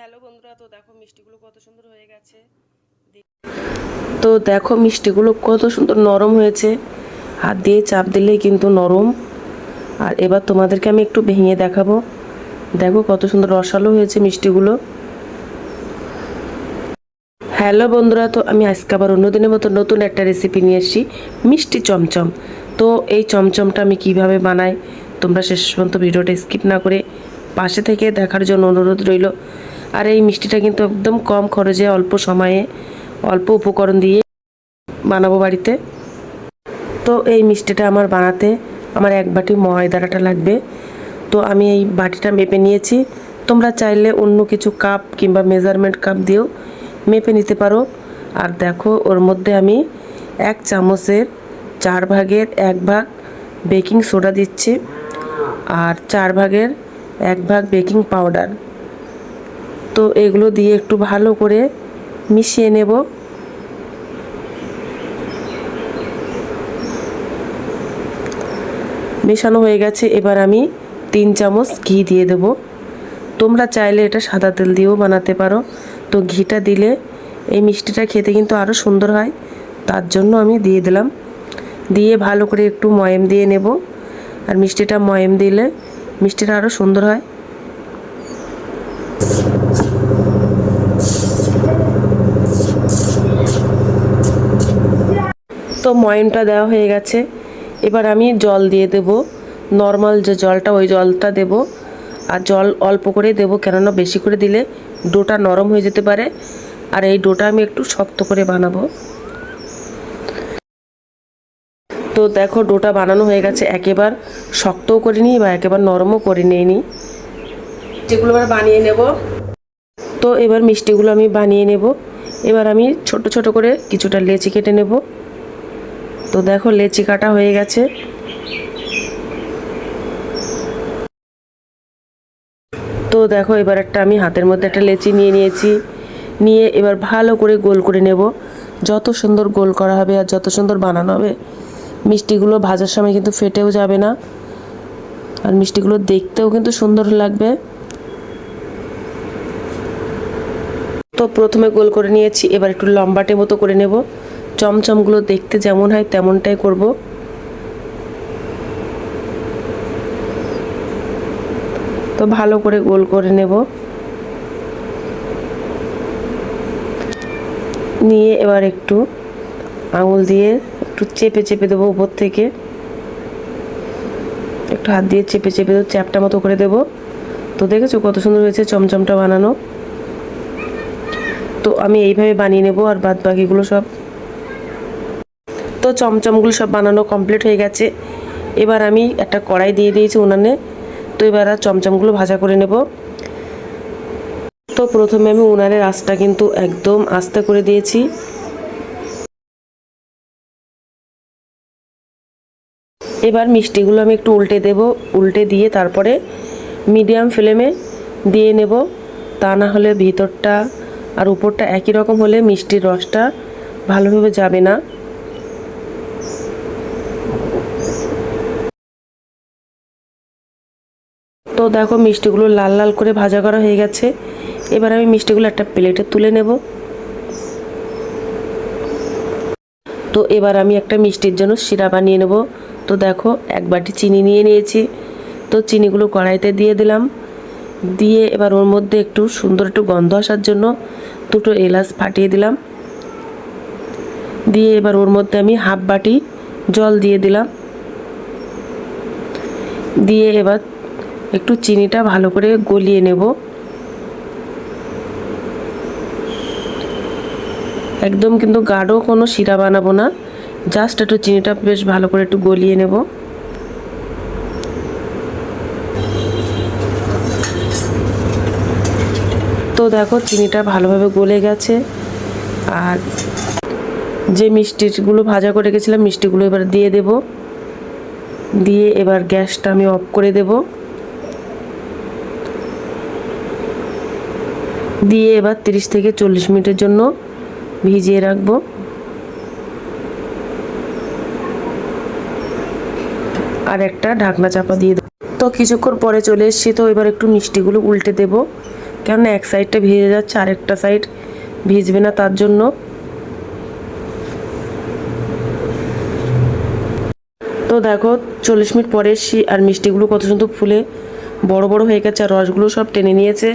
Hello বন্ধুরা, তো দেখো মিষ্টিগুলো কত সুন্দর হয়ে গেছে। তো দেখো মিষ্টিগুলো কত সুন্দর নরম হয়েছে, হাত দিয়ে চাপ দিলেই কিন্তু নরম। আর এবার তোমাদেরকে আমি একটু ভেঙে দেখাবো। দেখো কত সুন্দর রসালো হয়েছে মিষ্টিগুলো। হ্যালো বন্ধুরা, তো আমি আজকে আবার অন্যদিনের মতো নতুন একটা রেসিপি নিয়ে এসেছি, মিষ্টি চমচম। তো এই চমচমটা আমি কিভাবে বানাই, তোমরা শেষ পর্যন্ত ভিডিওটা স্কিপ না করে পাশে থেকে দেখার জন্য অনুরোধ রইল। আর এই মিষ্টিটা কিন্তু একদম কম খরচে, অল্প সময়ে, অল্প উপকরণ দিয়ে বানাবো বাড়িতে। তো এই মিষ্টিটা আমার বানাতে আমার 1 বাটি ময়দা আটা লাগবে। তো আমি এই বাটিটা মেপে নিয়েছি। তোমরা চাইলে অন্য কিছু কাপ কিংবা মেজারমেন্ট কাপ দিয়েও মেপে নিতে পারো। আর দেখো ওর মধ্যে আমি 1 চামচের 4 ভাগের 1 ভাগ বেকিং সোডা দিচ্ছি, আর 4 ভাগের 1 ভাগ বেকিং পাউডার। তো এগুলো দিয়ে একটু ভালো করে মিশিয়ে নেব। মেশানো হয়ে গেছে, এবার আমি 3 চামচ ঘি দিয়ে দেব। তোমরা চাইলে এটা সাদা তেল দিয়েও বানাতে পারো। তো ঘিটা দিলে এই মিষ্টিটা খেতে কিন্তু আরও সুন্দর হয়, তার জন্য আমি দিয়ে দিলাম। দিয়ে ভালো করে একটু ময়াম দিয়ে নেব। আর মিষ্টিটা ময়াম দিলে মিষ্টিটা আরও সুন্দর হয়। তো ময়ামটা দেওয়া হয়ে গেছে, এবার আমি জল দিয়ে দেব। নর্মাল যে জলটা, ওই জলটা দেব। আর জল অল্প করে দেব, কেননা বেশি করে দিলে ডোটা নরম হয়ে যেতে পারে। আর এই ডোটা আমি একটু শক্ত করে বানাবো। তো দেখো ডোটা বানানো হয়ে গেছে, একেবারে শক্তও করে নিই বা একেবারে নরমও করে নিই। যেগুলো আমরা বানিয়ে নেব। তো এবার মিষ্টিগুলো আমি বানিয়ে নেব। এবার আমি ছোট ছোট করে কিছুটা লেচি কেটে নেব। তো দেখো লেচি কাটা হয়ে গেছে। তো দেখো এবার আমি হাতের মধ্যে একটা লেচি নিয়ে নিয়েছি। নিয়ে এবার ভালো করে গোল করে নেব। যত সুন্দর গোল করা হবে আর যত সুন্দর বানানো হবে, মিষ্টিগুলো ভাজার সময় কিন্তু ফেটেও যাবে না, আর মিষ্টিগুলো দেখতেও কিন্তু সুন্দর লাগবে। তো প্রথমে গোল করে নিয়েছি, এবার একটু লম্বাটে মতো করে নেব। চমচমগুলো দেখতে যেমন হয় তেমনটাই করব। তো ভালো করে গোল করে নেব। নিয়ে এবার একটু আঙুল দিয়ে একটু চেপে চেপে দেবো উপর থেকে। একটু হাত দিয়ে চেপে চেপে দেবো, চ্যাপটা মতো করে দেব। তো দেখেছো কত সুন্দর হয়েছে চমচমটা বানানো। তো আমি এইভাবে বানিয়ে নেব, আর বাদ বাকিগুলো সব। তো চমচমগুলো সব বানানো কমপ্লিট হয়ে গেছে। এবার আমি একটা কড়াই দিয়ে দিয়েছি উনানে। তো এবার আর চমচমগুলো ভাজা করে নেব। তো প্রথমে আমি উনানের আঁচটা কিন্তু একদম আস্তে করে দিয়েছি। এবার মিষ্টিগুলো আমি একটু উল্টে দেব। উল্টে দিয়ে তারপরে মিডিয়াম ফ্লেমে দিয়ে নেব। তা না হলে ভিতরটা আর উপরটা একই রকম হলে মিষ্টির রসটা ভালোভাবে যাবে না। তো দেখো মিষ্টিগুলো লাল লাল করে ভাজা করা হয়ে গেছে। এবার আমি মিষ্টিগুলো একটা প্লেটে তুলে নেব। তো এবার আমি একটা মিষ্টির জন্য সিরা বানিয়ে নেব। তো দেখো 1 বাটি চিনি নিয়ে নিয়েছি। তো চিনিগুলো কড়াইতে দিয়ে দিলাম। দিয়ে এবার ওর মধ্যে একটু সুন্দর একটু গন্ধ আসার জন্য 2টো এলাচ ফাটিয়ে দিলাম। দিয়ে এবার ওর মধ্যে আমি 1/2 বাটি জল দিয়ে দিলাম। দিয়ে এবার একটু চিনিটা ভালো করে গলিয়ে নেব। একদম কিন্তু গাঢ় কোনো শিরা বানাবো না, জাস্ট একটু চিনিটা বেশ ভালো করে একটু গলিয়ে নেব। তো দেখো চিনিটা ভালোভাবে গলে গেছে। আর যে মিষ্টিগুলো ভাজা করে রেখেছিলাম মিষ্টিগুলো এবার দিয়ে দেব। দিয়ে এবার গ্যাসটা আমি অফ করে দেব। দিয়ে এবার 30 থেকে 40 মিনিটের জন্য ভিজিয়ে রাখবো। আর একটা ঢাকনা চাপা দিয়ে দেবো। তো কিছুক্ষণ পরে চলে এসেছি। তো এবার একটু মিষ্টিগুলো উল্টে দেব। কেননা এক সাইডটা ভিজে যাচ্ছে, আরেকটা সাইড ভিজবে না, তার জন্য। তো দেখো 40 মিনিট পরে এসছি, আর মিষ্টিগুলো কত সুন্দর ফুলে বড় বড় হয়ে গেছে, আর রসগুলো সব টেনে নিয়েছে।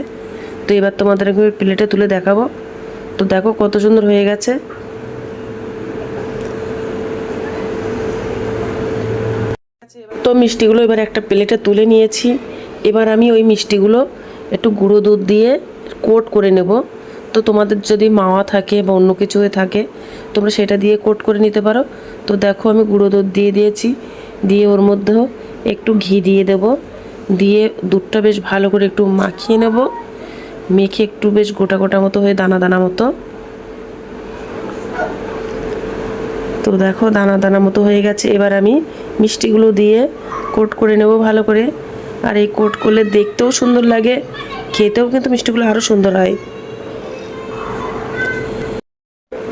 তো এবার তোমাদের একবার প্লেটে তুলে দেখাবো। তো দেখো কত সুন্দর হয়ে গেছে। তো মিষ্টিগুলো এবার একটা প্লেটে তুলে নিয়েছি। এবার আমি ওই মিষ্টিগুলো একটু গুঁড়ো দুধ দিয়ে কোট করে নেব। তো তোমাদের যদি মাওয়া থাকে বা অন্য কিছু হয়ে থাকে, তোমরা সেটা দিয়ে কোট করে নিতে পারো। তো দেখো আমি গুঁড়ো দুধ দিয়ে দিয়েছি, দিয়ে ওর মধ্যেও একটু ঘি দিয়ে দেব, দিয়ে দুধটা বেশ ভালো করে একটু মাখিয়ে নেব। মেখে একটু বেশ গোটা গোটা মতো হয়ে দানা দানা মতো। তো দেখো দানা দানা মতো হয়ে গেছে। এবার আমি মিষ্টিগুলো দিয়ে কোট করে নেব ভালো করে। আর এই কোট করলে দেখতেও সুন্দর লাগে, খেতেও কিন্তু মিষ্টিগুলো আরও সুন্দর হয়।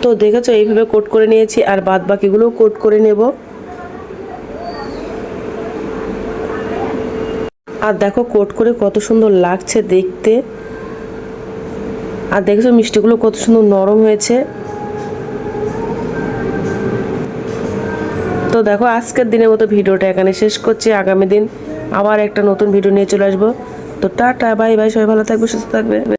তো দেখেছো এইভাবে কোট করে নিয়েছি, আর বাদ বাকিগুলোও কোট করে নেব। আর দেখো কোট করে কত সুন্দর লাগছে দেখতে। আর দেখেছো মিষ্টিগুলো কত সুন্দর নরম হয়েছে। তো দেখো আজকের দিনের মতো ভিডিওটা এখানে শেষ করছি। আগামী দিন আবার একটা নতুন ভিডিও নিয়ে চলে আসবো। তো টাটা, বাই বাই, সবাই ভালো থাকবে, সুস্থ থাকবে।